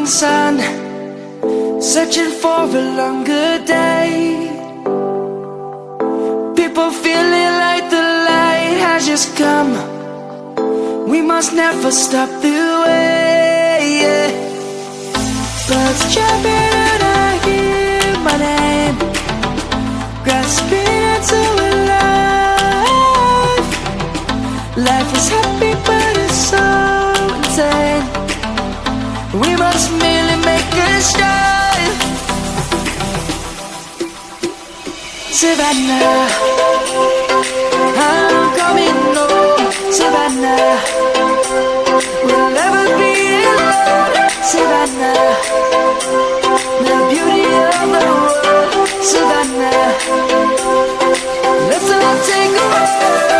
morning sun, searching for a longer day. People feeling like the light has just come. We must never stop the way. Birds jumping and I hear my name, grasping into a life. Life is happy but it's so insane. We must merely make a start. Savannah, I'm coming home. Savannah, we'll never be alone. Savannah, the beauty of the world. Savannah, let's all take a walk.